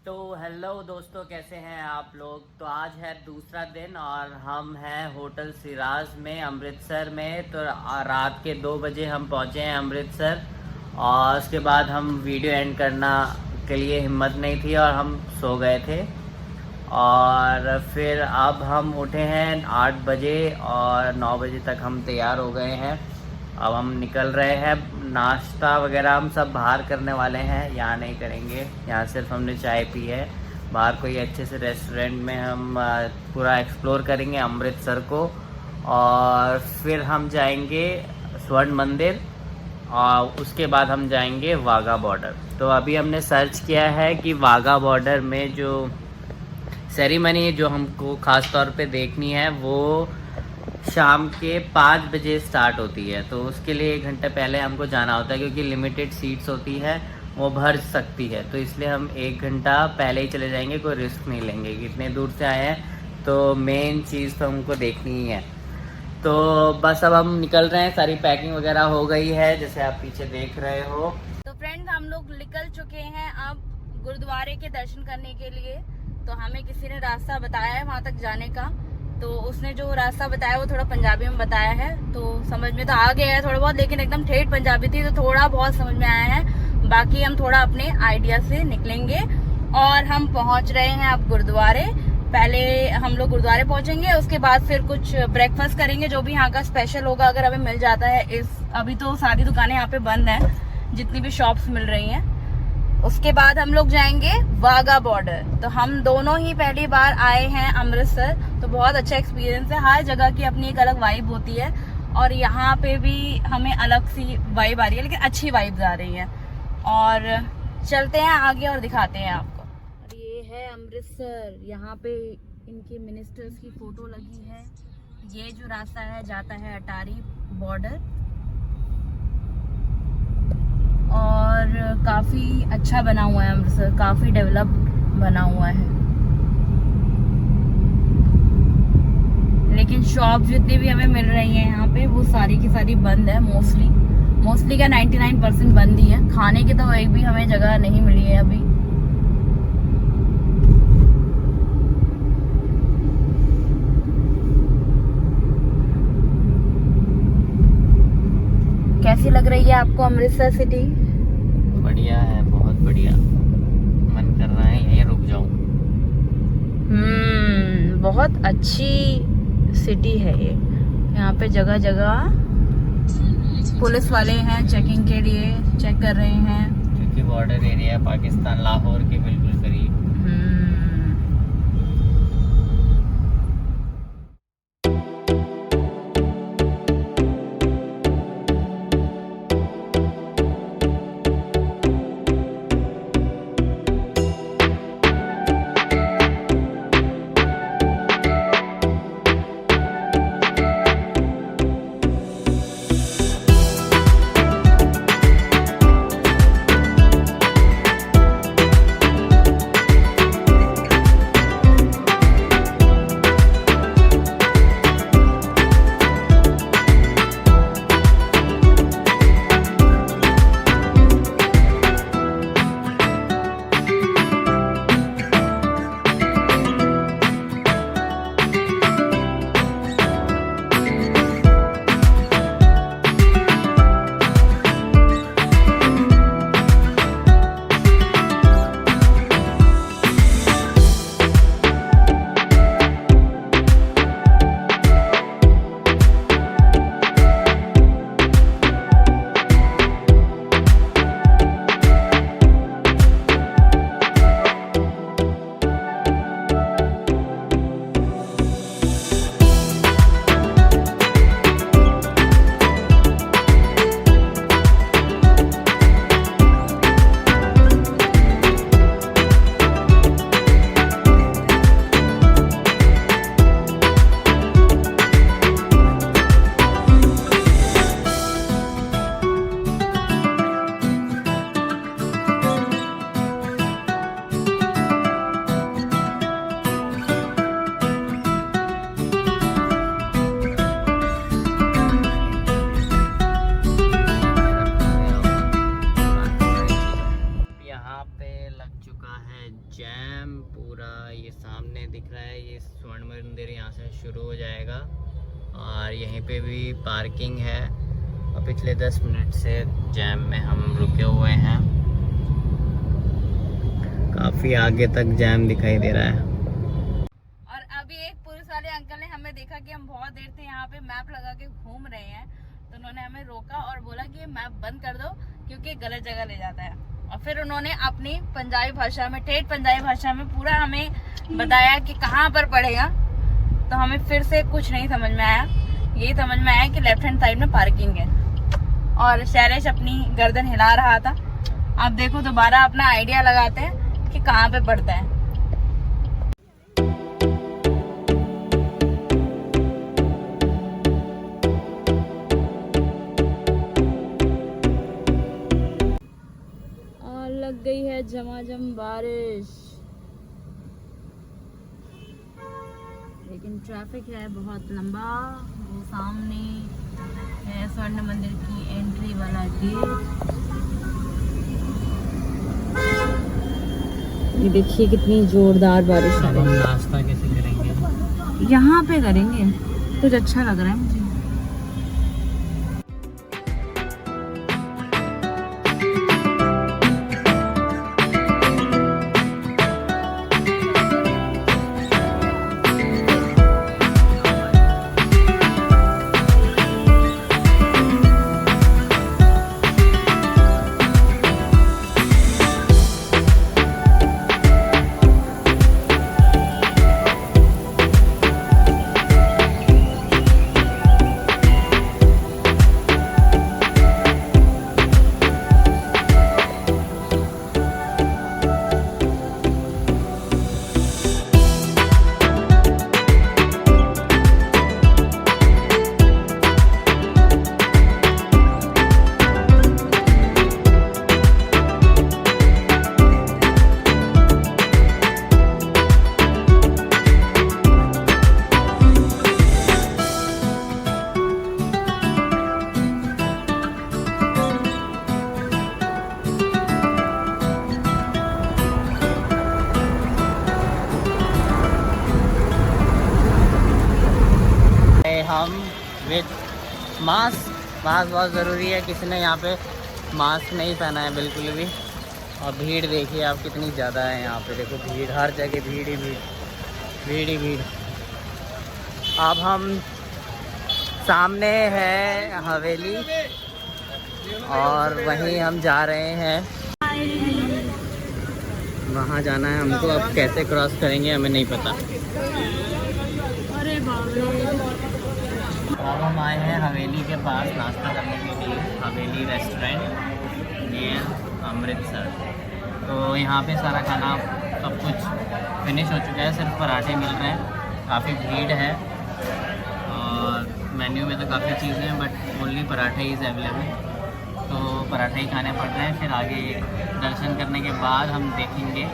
तो हेलो दोस्तों, कैसे हैं आप लोग। तो आज है दूसरा दिन और हम हैं होटल सिराज में अमृतसर में। तो रात के 2 बजे हम पहुंचे हैं अमृतसर और उसके बाद हम वीडियो एंड करना के लिए हिम्मत नहीं थी और हम सो गए थे। और फिर अब हम उठे हैं 8 बजे और 9 बजे तक हम तैयार हो गए हैं। अब हम निकल रहे हैं। नाश्ता वगैरह हम सब बाहर करने वाले हैं, यहाँ नहीं करेंगे। यहाँ सिर्फ हमने चाय पी है। बाहर कोई अच्छे से रेस्टोरेंट में हम पूरा एक्सप्लोर करेंगे अमृतसर को। और फिर हम जाएंगे स्वर्ण मंदिर और उसके बाद हम जाएंगे वाघा बॉर्डर। तो अभी हमने सर्च किया है कि वाघा बॉर्डर में जो सेरेमनी जो हमको ख़ास तौर पे देखनी है वो शाम के 5 बजे स्टार्ट होती है। तो उसके लिए 1 घंटे पहले हमको जाना होता है, क्योंकि लिमिटेड सीट्स होती है, वो भर सकती है। तो इसलिए हम 1 घंटा पहले ही चले जाएंगे, कोई रिस्क नहीं लेंगे। इतने दूर से आए हैं तो मेन चीज़ तो हमको देखनी ही है। तो बस अब हम निकल रहे हैं। सारी पैकिंग वगैरह हो गई है, जैसे आप पीछे देख रहे हो। तो फ्रेंड्स, हम लोग निकल चुके हैं अब गुरुद्वारे के दर्शन करने के लिए। तो हमें किसी ने रास्ता बताया है वहाँ तक जाने का। तो उसने जो रास्ता बताया वो थोड़ा पंजाबी में बताया है, तो समझ में तो आ गया है थोड़ा बहुत, लेकिन एकदम ठेठ पंजाबी थी तो थोड़ा बहुत समझ में आया है। बाकी हम थोड़ा अपने आइडिया से निकलेंगे और हम पहुंच रहे हैं अब गुरुद्वारे। पहले हम लोग गुरुद्वारे पहुंचेंगे, उसके बाद फिर कुछ ब्रेकफास्ट करेंगे जो भी यहाँ का स्पेशल होगा, अगर हमें मिल जाता है। अभी तो सारी दुकानें यहाँ पे बंद हैं, जितनी भी शॉप्स मिल रही हैं। उसके बाद हम लोग जाएंगे वाघा बॉर्डर। तो हम दोनों ही पहली बार आए हैं अमृतसर, तो बहुत अच्छा एक्सपीरियंस है। हर जगह की अपनी एक अलग वाइब होती है और यहाँ पे भी हमें अलग सी वाइब आ रही है, लेकिन अच्छी वाइब्स आ रही हैं। और चलते हैं आगे और दिखाते हैं आपको। और ये है अमृतसर, यहाँ पे इनके मिनिस्टर्स की फोटो लगी है। ये जो रास्ता है जाता है अटारी बॉर्डर और काफी अच्छा बना हुआ है अमृतसर, काफी डेवलप बना हुआ है। लेकिन शॉप जितनी भी हमें मिल रही है यहाँ पे वो सारी की सारी बंद है। मोस्टली का 99% बंद ही है। खाने की तो एक भी हमें जगह नहीं मिली है अभी। कैसी लग रही है आपको अमृतसर सिटी? बढ़िया है, बहुत बढ़िया। मन कर रहा है यहीं रुक जाऊं। बहुत अच्छी सिटी है ये। यहाँ पे जगह जगह पुलिस वाले हैं, चेकिंग के लिए चेक कर रहे हैं, क्योंकि बॉर्डर एरिया पाकिस्तान लाहौर के बिल्कुल करीब। जैम पूरा ये सामने दिख रहा है। ये स्वर्ण मंदिर यहाँ से शुरू हो जाएगा और यहीं पे भी पार्किंग है। और पिछले 10 मिनट से जैम में हम रुके हुए हैं। काफ़ी आगे तक जैम दिखाई दे रहा है। और अभी एक पुलिस वाले अंकल ने हमें देखा कि हम बहुत देर से यहाँ पे मैप लगा के घूम रहे हैं, तो उन्होंने हमें रोका और बोला कि ये मैप बंद कर दो क्योंकि गलत जगह ले जाता है। और फिर उन्होंने अपनी पंजाबी भाषा में, ठेठ पंजाबी भाषा में पूरा हमें बताया कि कहाँ पर पड़ेगा। तो हमें फिर से कुछ नहीं समझ में आया। यही समझ में आया कि लेफ्ट हैंड साइड में पार्किंग है। और शैलेश अपनी गर्दन हिला रहा था। अब देखो दोबारा अपना आइडिया लगाते हैं कि कहाँ पे पड़ता है। लग गई है झमाझम बारिश, लेकिन ट्रैफिक है बहुत लंबा। वो सामने है स्वर्ण मंदिर की एंट्री वाला गेट। ये देखिए कितनी जोरदार बारिश है। हम नाश्ता कैसे करेंगे? यहाँ पे करेंगे, कुछ अच्छा लग रहा है मुझे। हम विद मास्क बहुत ज़रूरी है। किसी ने यहाँ पे मास्क नहीं पहना है बिल्कुल भी। और भीड़ देखिए आप कितनी ज़्यादा है यहाँ पे। देखो भीड़, हर जगह भीड़ ही भीड़, भीड़ ही भीड़। अब हम सामने है हवेली और वहीं हम जा रहे हैं। वहाँ जाना है हमको। अब कैसे क्रॉस करेंगे हमें नहीं पता। अरे बाबा, अब हम आए हैं हवेली के पास नाश्ता करने के लिए। हवेली रेस्टोरेंट नियर अमृतसर। तो यहाँ पे सारा खाना सब कुछ फिनिश हो चुका है, सिर्फ पराठे मिल रहे हैं। काफ़ी भीड़ है और मेन्यू में तो काफ़ी चीज़ें हैं बट ओनली पराठे इज़ अवेलेबल। तो पराठे ही खाने पड़ रहे हैं। फिर आगे दर्शन करने के बाद हम देखेंगे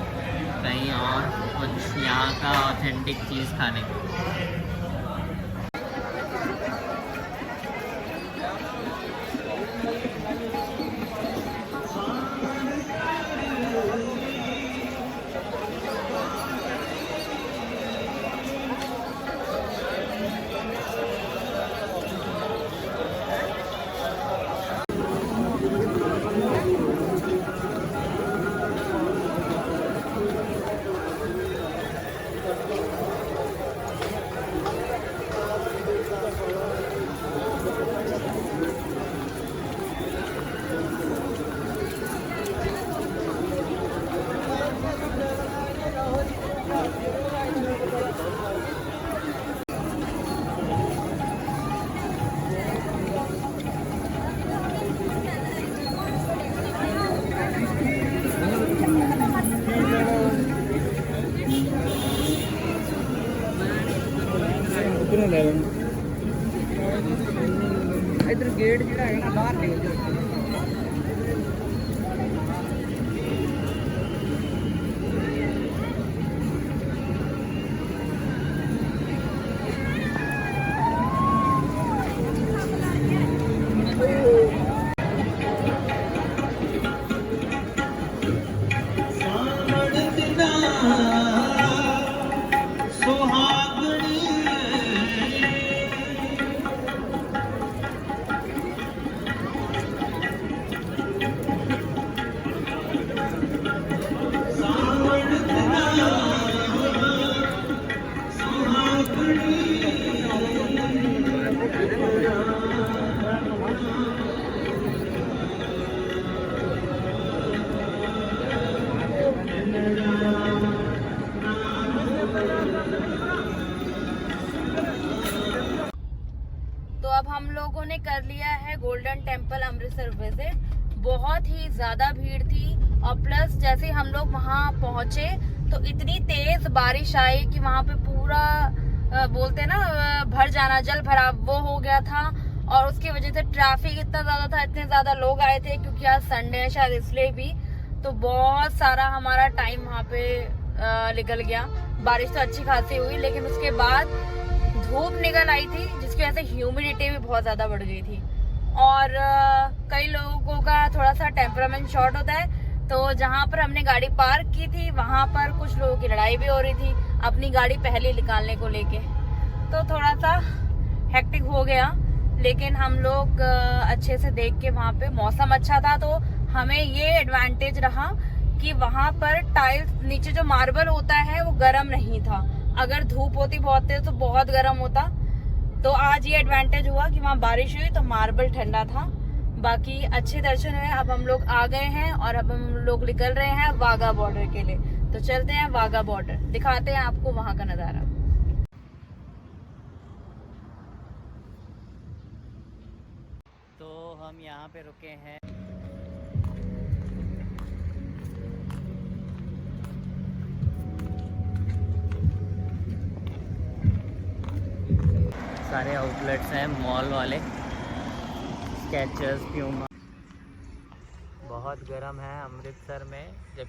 कहीं और कुछ यहाँ का ऑथेंटिक चीज़ खाने को। इधर गेट ਜਿਹੜਾ ਹੈ ਨਾ ਬਾਹਰ ਨਿਕਲ ਜਾਓ। हमने कर लिया है गोल्डन टेम्पल अमृतसर विजिट। बहुत ही ज्यादा भीड़ थी और प्लस जैसे हम लोग वहाँ पहुंचे तो इतनी तेज बारिश आई कि वहाँ पे पूरा बोलते ना भर जाना, जल भराव वो हो गया था। और उसकी वजह से ट्रैफिक इतना ज्यादा था, इतने ज्यादा लोग आए थे क्योंकि आज संडे है शायद इसलिए भी। तो बहुत सारा हमारा टाइम वहाँ पे निकल गया। बारिश तो अच्छी खासी हुई लेकिन उसके बाद धूप निकल आई थी जिसकी वजह से ह्यूमिडिटी भी बहुत ज्यादा बढ़ गई थी। और कई लोगों का थोड़ा सा टेम्परामेंट शॉर्ट होता है, तो जहाँ पर हमने गाड़ी पार्क की थी वहां पर कुछ लोगों की लड़ाई भी हो रही थी अपनी गाड़ी पहले निकालने को लेके, तो थोड़ा सा हेक्टिक हो गया। लेकिन हम लोग अच्छे से देख के, वहां पे मौसम अच्छा था तो हमें ये एडवांटेज रहा कि वहां पर टाइल्स नीचे जो मार्बल होता है वो गर्म नहीं था। अगर धूप होती बहुत तेज तो बहुत गर्म होता। तो आज ये एडवांटेज हुआ कि वहाँ बारिश हुई तो मार्बल ठंडा था। बाकी अच्छे दर्शन हुए। अब हम लोग आ गए हैं और अब हम लोग निकल रहे हैं वाघा बॉर्डर के लिए। तो चलते हैं वाघा बॉर्डर, दिखाते हैं आपको वहाँ का नजारा। तो हम यहाँ पे रुके हैं। सारे आउटलेट्स हैं मॉल वाले, स्केचर्स, प्यूमा। बहुत गर्म है अमृतसर में। जब